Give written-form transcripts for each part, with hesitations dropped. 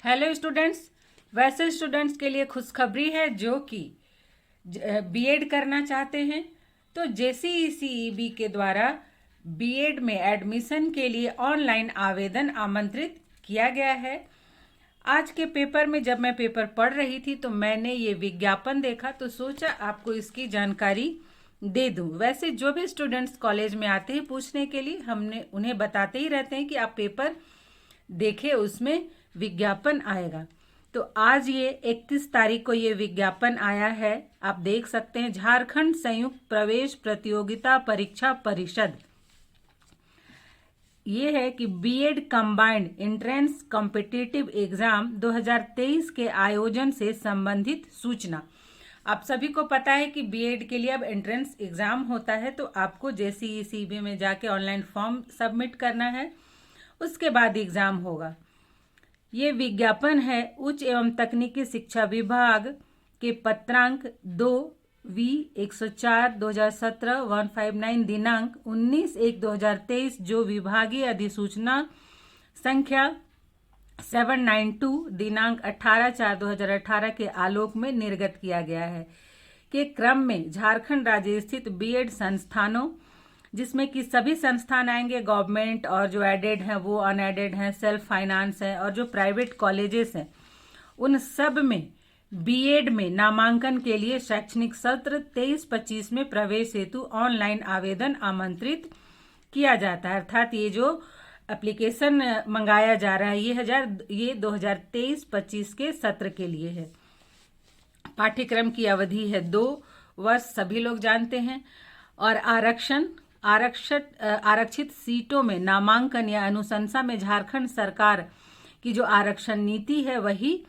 Hello students. वैसे students के लिए खुशखबरी है जो कि बीएड करना चाहते हैं तो जेसीईसीईबी के द्वारा बीएड में एडमिशन के लिए ऑनलाइन आवेदन आमंत्रित किया गया है। आज के पेपर में जब मैं पेपर पढ़ रही थी तो मैंने ये विज्ञापन देखा तो सोचा आपको इसकी जानकारी दे दूं। वैसे जो भी स्टूडेंट्स कॉलेज में आते हैं पूछने के लिए हमने उन्हें बताते ही रहते हैं कि आप पेपर देखे, उसमें विज्ञापन आएगा। तो आज ये 31 तारीख को ये विज्ञापन आया है। आप देख सकते हैं, झारखंड संयुक्त प्रवेश प्रतियोगिता परीक्षा परिषद, ये है कि BEd combined entrance competitive exam 2023 के आयोजन से संबंधित सूचना। आप सभी को पता है कि बीएड के लिए अब एंट्रेंस एग्जाम होता है, तो आपको जेसीईसीबी में जाके ऑनलाइन फॉर्म सबमिट करना है, उसके बाद एग्जाम होगा। ये विज्ञापन है उच्च एवं तकनीकी शिक्षा विभाग के पत्रांक 2V104/2017 दिनांक 19/1/2023 जो विभागीय अधिसूचना संख्या 792 दिनांक 18/4/2018 के आलोक में निर्गत किया गया है के क्रम में झारखंड राज्य स्थित बीएड संस्थानों, जिसमें कि सभी संस्थान आएंगे, गवर्नमेंट और जो एडेड हैं वो अनएडेड हैं, सेल्फ फाइनेंस हैं, और जो प्राइवेट कॉलेजेस हैं उन सब में बीएड में नामांकन के लिए शैक्षणिक सत्र 23-25 में प्रवेश हेतु ऑनलाइन आवेदन आमंत्रित किया जाता है। अर्थात ये जो एप्लीकेशन मंगाया जा रहा है ये 2023-25 के सत्र के लिए है। पाठ्यक्रम की अवधि है 2 वर्ष, सभी लोग जानते हैं। और आरक्षित सीटों में नामांकन या अनुशंसा में झारखंड सरकार की जो आरक्षण नीति है वही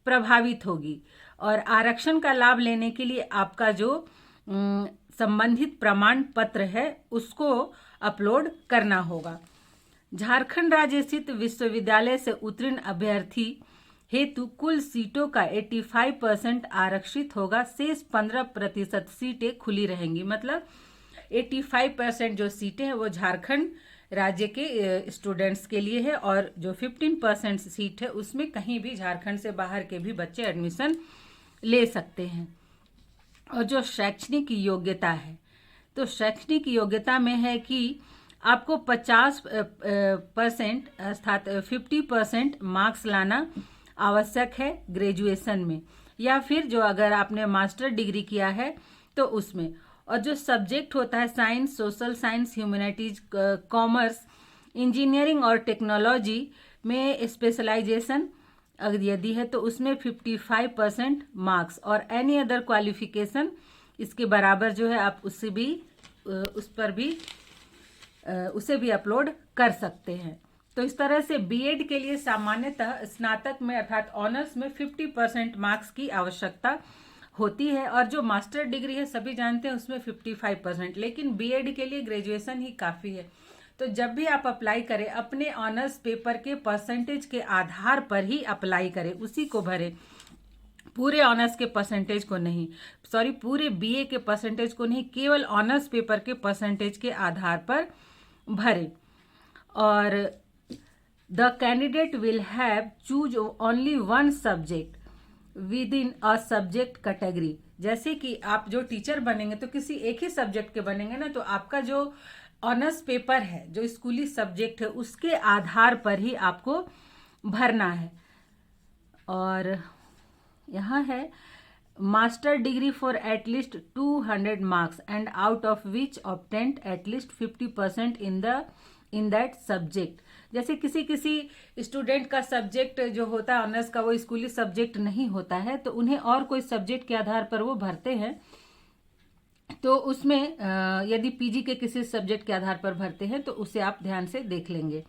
प्रभावित होगी। और आरक्षण का लाभ लेने के लिए आपका जो संबंधित प्रमाण पत्र है उसको अपलोड करना होगा। झारखंड राज्य स्थित विश्वविद्यालय से उत्तीर्ण अभ्यर्थी हेतु कुल सीटों का 85% आरक्षित होगा, शेष 15% सीटें खुली रहेंगी। मतलब 85% जो सीटें हैं वो झारखंड राज्य के स्टूडेंट्स के लिए है, और जो 15% सीट है उसमें कहीं भी झारखंड से बाहर के भी बच्चे एडमिशन ले सकते हैं। और जो शैक्षणिक योग्यता है, तो शैक्षणिक योग्यता में है कि आपको 50% अर्थात 50% मार्क्स लाना आवश्यक है ग्रेजुएशन में, या फिर जो अगर आपने मास्टर डिग्री किया है तो उसमें। और जो सब्जेक्ट होता है science, social science, humanities, commerce, engineering और टेक्नोलॉजी में स्पेशलाइजेशन अगर यदि है तो उसमें 55% मार्क्स, और एनी अदर क्वालिफिकेशन इसके बराबर जो है आप उसे भी उसे भी अपलोड कर सकते हैं। तो इस तरह से बीएड के लिए सामान्यतः स्नातक में अर्थात ऑनर्स में 50% मार्क्स की आवश्यकता होती है, और जो मास्टर डिग्री है सभी जानते हैं उसमें 55%, लेकिन बीएड के लिए ग्रेजुएशन ही काफ़ी है। तो जब भी आप अप्लाई करें अपने ऑनर्स पेपर के परसेंटेज के आधार पर ही अप्लाई करें, उसी को भरें, पूरे ऑनर्स के परसेंटेज को नहीं, पूरे बीए के परसेंटेज को नहीं, केवल ऑनर्स पेपर के परसेंटेज के आधार पर भरें। और the candidate will have choose only one subject with in a subject category. जैसे कि आप जो टीचर बनेंगे तो किसी एक ही सब्जेक्ट के बनेंगे ना, तो आपका जो ऑनर्स पेपर है, जो स्कूली सब्जेक्ट है, उसके आधार पर ही आपको भरना है। और यहाँ है master degree for at least 200 marks and out of which obtained at least 50% in that subject. जैसे किसी स्टूडेंट का सब्जेक्ट जो होता है ऑनर्स का वो स्कूली सब्जेक्ट नहीं होता है, तो उन्हें और कोई सब्जेक्ट के आधार पर वो भरते हैं, तो उसमें यदि पीजी के किसी सब्जेक्ट के आधार पर भरते हैं तो उसे आप ध्यान से देख लेंगे।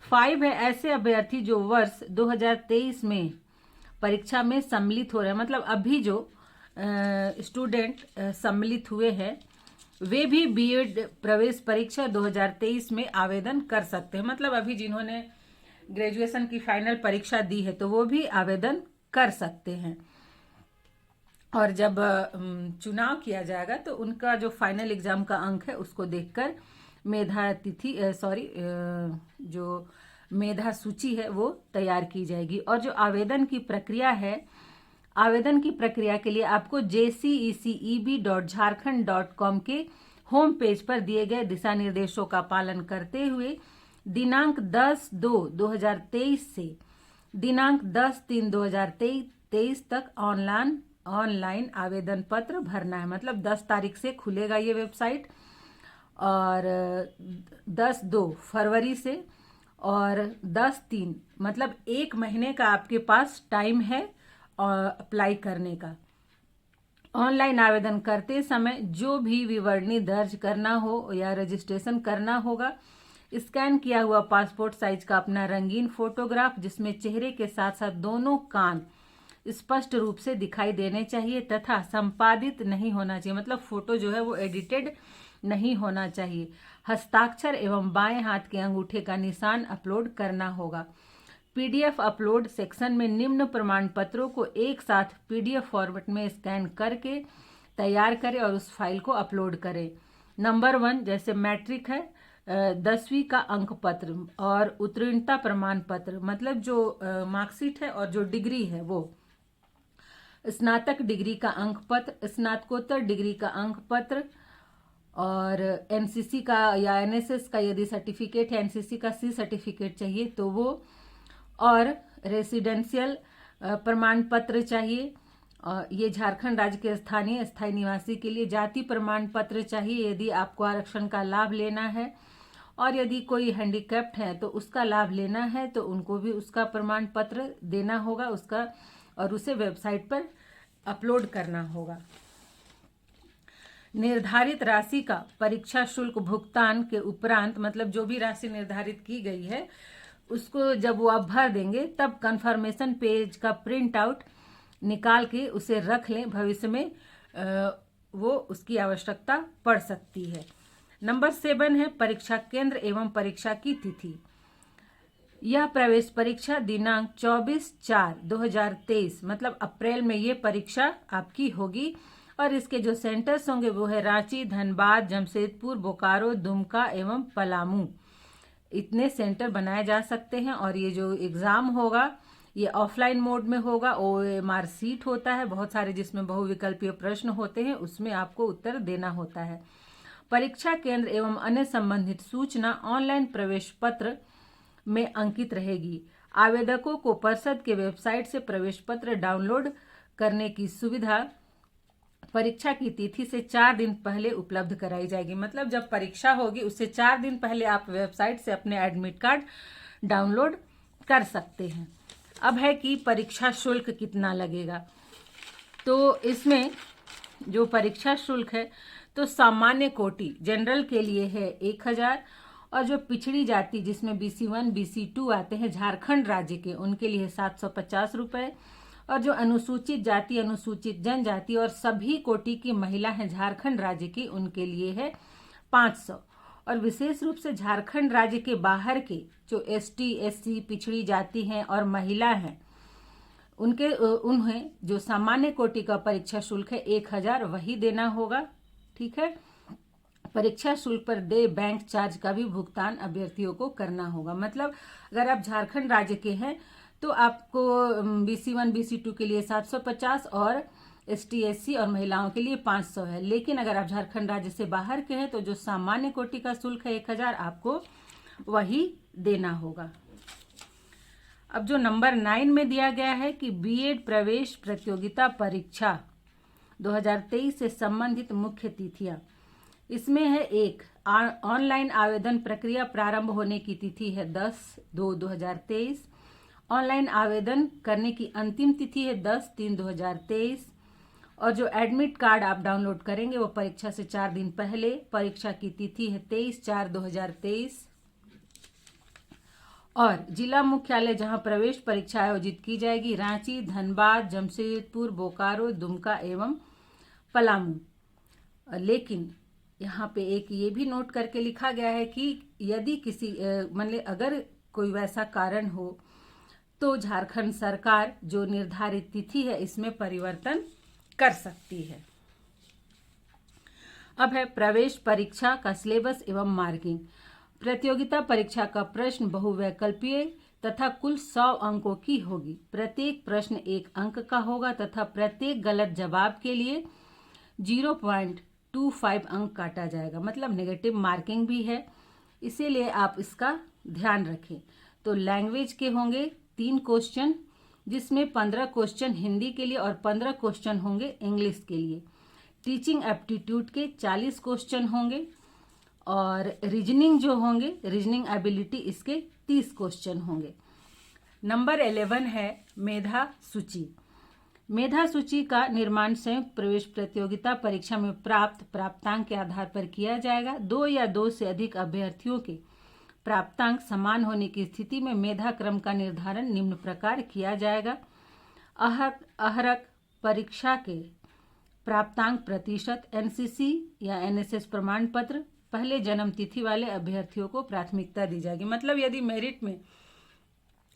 5 है ऐसे अभ्यर्थी जो वर्ष 2023 में परीक्षा में सम्मिलित हो रहे हैं, मतलब अभी जो स्टूडेंट सम्मिलित हुए हैं वे भी बीएड प्रवेश परीक्षा 2023 में आवेदन कर सकते हैं। मतलब अभी जिन्होंने ग्रेजुएशन की फाइनल परीक्षा दी है तो वो भी आवेदन कर सकते हैं। और जब चुनाव किया जाएगा तो उनका जो फाइनल एग्जाम का अंक है उसको देखकर मेधा तिथि जो मेधा सूची है वो तैयार की जाएगी। और जो आवेदन की प्रक्रिया है, आवेदन की प्रक्रिया के लिए आपको jceceb.jharkhand.com के होम पेज पर दिए गए दिशा निर्देशों का पालन करते हुए दिनांक 10/2/2023 से दिनांक 10/3/2023 तक ऑनलाइन आवेदन पत्र भरना है। मतलब 10 तारीख से खुलेगा ये वेबसाइट और 10/2 से और 10/3 मतलब 1 महीने का आपके पास टाइम है अप्लाई करने का। ऑनलाइन आवेदन करते समय जो भी विवरणी दर्ज करना हो या रजिस्ट्रेशन करना होगा, स्कैन किया हुआ पासपोर्ट साइज का अपना रंगीन फोटोग्राफ जिसमें चेहरे के साथ साथ दोनों कान स्पष्ट रूप से दिखाई देने चाहिए तथा संपादित नहीं होना चाहिए। मतलब फोटो जो है वो एडिटेड नहीं होना चाहिए। हस्ताक्षर एवं बाएं हाथ के अंगूठे का निशान अपलोड करना होगा। पीडीएफ अपलोड सेक्शन में निम्न प्रमाण पत्रों को एक साथ पीडीएफ फॉर्मेट में स्कैन करके तैयार करें और उस फाइल को अपलोड करें। नंबर 1 जैसे मैट्रिक है, 10वीं का अंक पत्र और उत्तीर्णता प्रमाण पत्र, मतलब जो मार्कशीट है और जो डिग्री है वो, स्नातक डिग्री का अंक पत्र, स्नातकोत्तर डिग्री का अंक पत्र और एनसीसी का या एनएसएस का यदि सर्टिफिकेट है, एनसीसी का सी सर्टिफिकेट चाहिए तो वो, और रेसिडेंशियल प्रमाण पत्र चाहिए। ये झारखंड राज्य के स्थायी निवासी के लिए जाति प्रमाण पत्र चाहिए यदि आपको आरक्षण का लाभ लेना है, और यदि कोई हैंडीकैप्ड है तो उसका लाभ लेना है तो उनको भी उसका प्रमाण पत्र देना होगा उसका, और उसे वेबसाइट पर अपलोड करना होगा। निर्धारित राशि का परीक्षा शुल्क भुगतान के उपरांत, मतलब जो भी राशि निर्धारित की गई है उसको जब वो आप भर देंगे तब कंफर्मेशन पेज का प्रिंट आउट निकाल के उसे रख लें, भविष्य में वो उसकी आवश्यकता पड़ सकती है। नंबर 7 है परीक्षा केंद्र एवं परीक्षा की तिथि। यह प्रवेश परीक्षा दिनांक 24/4/2023 मतलब अप्रैल में ये परीक्षा आपकी होगी और इसके जो सेंटर्स होंगे वो है रांची, धनबाद, जमशेदपुर, बोकारो, दुमका एवं पलामू। इतने सेंटर बनाए जा सकते हैं और ये जो एग्ज़ाम होगा ये ऑफलाइन मोड में होगा। OMR सीट होता है बहुत सारे जिसमें बहुविकल्पीय प्रश्न होते हैं, उसमें आपको उत्तर देना होता है। परीक्षा केंद्र एवं अन्य संबंधित सूचना ऑनलाइन प्रवेश पत्र में अंकित रहेगी। आवेदकों को परिषद के वेबसाइट से प्रवेश पत्र डाउनलोड करने की सुविधा परीक्षा की तिथि से 4 दिन पहले उपलब्ध कराई जाएगी। मतलब जब परीक्षा होगी उससे 4 दिन पहले आप वेबसाइट से अपने एडमिट कार्ड डाउनलोड कर सकते हैं। अब है कि परीक्षा शुल्क कितना लगेगा। तो इसमें जो परीक्षा शुल्क है तो सामान्य कोटि जनरल के लिए है 1000 और जो पिछड़ी जाति जिसमें BC1 BC2 आते हैं झारखंड राज्य के उनके लिए 750 रुपये, और जो अनुसूचित जाति अनुसूचित जनजाति और सभी कोटि की महिला हैं झारखंड राज्य की उनके लिए है 500, और विशेष रूप से झारखंड राज्य के बाहर के जो ST SC पिछड़ी जाति हैं और महिला हैं उन्हें जो सामान्य कोटि का परीक्षा शुल्क है 1000 वही देना होगा। ठीक है, परीक्षा शुल्क पर देय बैंक चार्ज का भी भुगतान अभ्यर्थियों को करना होगा। मतलब अगर आप झारखंड राज्य के हैं तो आपको BC1 BC2 के लिए 750 और ST SC और महिलाओं के लिए 500 है। लेकिन अगर आप झारखंड राज्य से बाहर के हैं तो जो सामान्य कोटि का शुल्क है 1000 आपको वही देना होगा। अब जो नंबर 9 में दिया गया है कि B.Ed प्रवेश प्रतियोगिता परीक्षा 2023 से संबंधित मुख्य तिथियां, इसमें है 1 ऑनलाइन आवेदन प्रक्रिया प्रारंभ होने की तिथि है 10/2/2023। ऑनलाइन आवेदन करने की अंतिम तिथि है 10/3/2023 और जो एडमिट कार्ड आप डाउनलोड करेंगे वो परीक्षा से 4 दिन पहले। परीक्षा की तिथि है 23/4/2023 और जिला मुख्यालय जहां प्रवेश परीक्षा आयोजित की जाएगी रांची, धनबाद, जमशेदपुर, बोकारो, दुमका एवं पलामू। लेकिन यहाँ पे एक ये भी नोट करके लिखा गया है कि यदि किसी मतलब अगर कोई वैसा कारण हो तो झारखंड सरकार जो निर्धारित तिथि है इसमें परिवर्तन कर सकती है। अब है प्रवेश परीक्षा का सिलेबस एवं मार्किंग। प्रतियोगिता परीक्षा का प्रश्न बहुवैकल्पीय तथा कुल 100 अंकों की होगी। प्रत्येक प्रश्न 1 अंक का होगा तथा प्रत्येक गलत जवाब के लिए 0.25 अंक काटा जाएगा, मतलब नेगेटिव मार्किंग भी है, इसीलिए आप इसका ध्यान रखें। तो लैंग्वेज के होंगे 3 क्वेश्चन, जिसमें 15 क्वेश्चन हिंदी के लिए और 15 क्वेश्चन होंगे इंग्लिश के लिए। टीचिंग एप्टीट्यूड के 40 क्वेश्चन होंगे और रीजनिंग जो होंगे, रीजनिंग एबिलिटी, इसके 30 क्वेश्चन होंगे। नंबर 11 है मेधा सूची। मेधा सूची का निर्माण संयुक्त प्रवेश प्रतियोगिता परीक्षा में प्राप्त प्राप्तांक के आधार पर किया जाएगा। 2 या 2 से अधिक अभ्यर्थियों के प्राप्तांक समान होने की स्थिति में मेधा क्रम का निर्धारण निम्न प्रकार किया जाएगा। अहरक परीक्षा के प्राप्तांक प्रतिशत, एनसीसी या एनएसएस प्रमाण पत्र, पहले जन्म तिथि वाले अभ्यर्थियों को प्राथमिकता दी जाएगी। मतलब यदि मेरिट में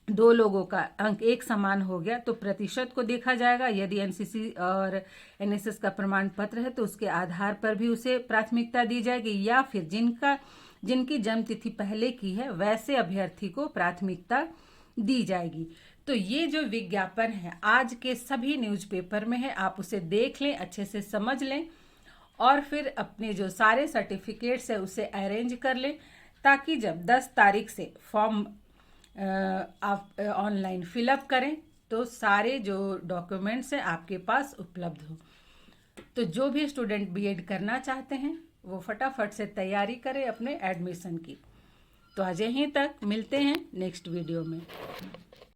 2 लोगों का अंक एक समान हो गया तो प्रतिशत को देखा जाएगा। यदि एनसीसी और एनएसएस का प्रमाण पत्र है तो उसके आधार पर भी उसे प्राथमिकता दी जाएगी, या फिर जिनकी जन्म तिथि पहले की है वैसे अभ्यर्थी को प्राथमिकता दी जाएगी। तो ये जो विज्ञापन है आज के सभी न्यूज़पेपर में है, आप उसे देख लें, अच्छे से समझ लें और फिर अपने जो सारे सर्टिफिकेट्स है उसे अरेंज कर लें, ताकि जब 10 तारीख से फॉर्म आप ऑनलाइन फिलअप करें तो सारे जो डॉक्यूमेंट्स हैं आपके पास उपलब्ध हो। तो जो भी स्टूडेंट बीएड करना चाहते हैं वो फटाफट से तैयारी करें अपने एडमिशन की। तो आज यहीं तक, मिलते हैं नेक्स्ट वीडियो में।